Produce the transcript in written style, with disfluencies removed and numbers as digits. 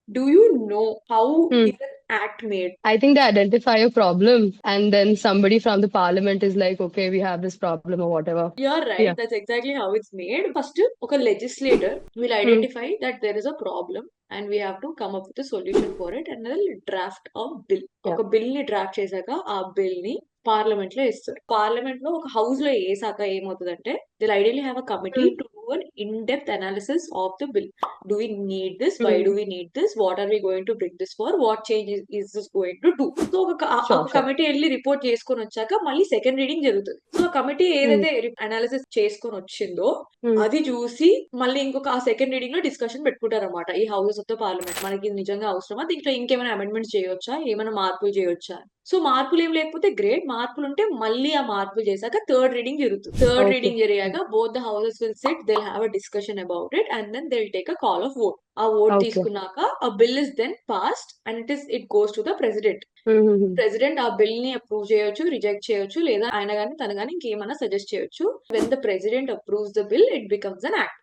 Do you know how Hmm. is an act made? I think they identify a problem and then somebody from the parliament is like, okay, we have this problem or whatever. You're right. Yeah. That's exactly how it's made. First, ఒక legislator will Hmm. identify that there is a problem and we have to come up with a solution for it and they'll draft a bill. Yeah. ఒక bill ని draft చేశాక ఆ bill ని parliament లో ఇస్తారు. Parliament లో ఒక house లో వేసాక ఏమవుతుందంటే they'll ideally have a committee Hmm. To do an in depth analysis of the bill. Do we need this? Why Hmm. do we need this? What are we going to bring this for? What change is this going to do? So Sure, ఒక sure. Committee వెళ్ళి report చేసుకొని వచ్చాక మళ్ళీ second reading జరుగుతుంది. So ఆ committee Hmm. ఏదైతే analysis చేసుకొని వచ్చిందో Hmm. అది చూసి మళ్ళీ ఇంకొక ఆ సెకండ్ రీడింగ్ లో డిస్కషన్ పెట్టుకుంటారు అనమాట ఈ హౌసెస్ ఆఫ్ ద పార్లమెంట్. మనకి ఇది నిజంగా అవసరమా, దీంట్లో ఇంకేమైనా అమెండ్మెంట్స్ చేయొచ్చా, ఏమైనా మార్పులు చేయొచ్చా. సో మార్పులు ఏం లేకపోతే గ్రేట్, మార్పులు ఉంటే మళ్ళీ ఆ మార్పులు చేశాక థర్డ్ రీడింగ్ జరుగుతుంది. Third Okay. రీడింగ్ జరిగాక both the houses will sit, they'll have a discussion about it and then they'll take a call of vote. ఆ ఓట్ Okay. తీసుకున్నాక ఆ bill is then passed and it goes to the president. Hmm. President ఆ bill ని approve చేయొచ్చు, reject చేయొచ్చు, లేదా ఆయన గానీ తన గానీ ఇంకేమైనా సజెస్ట్ చేయొచ్చు. When the president approves the bill it becomes an act.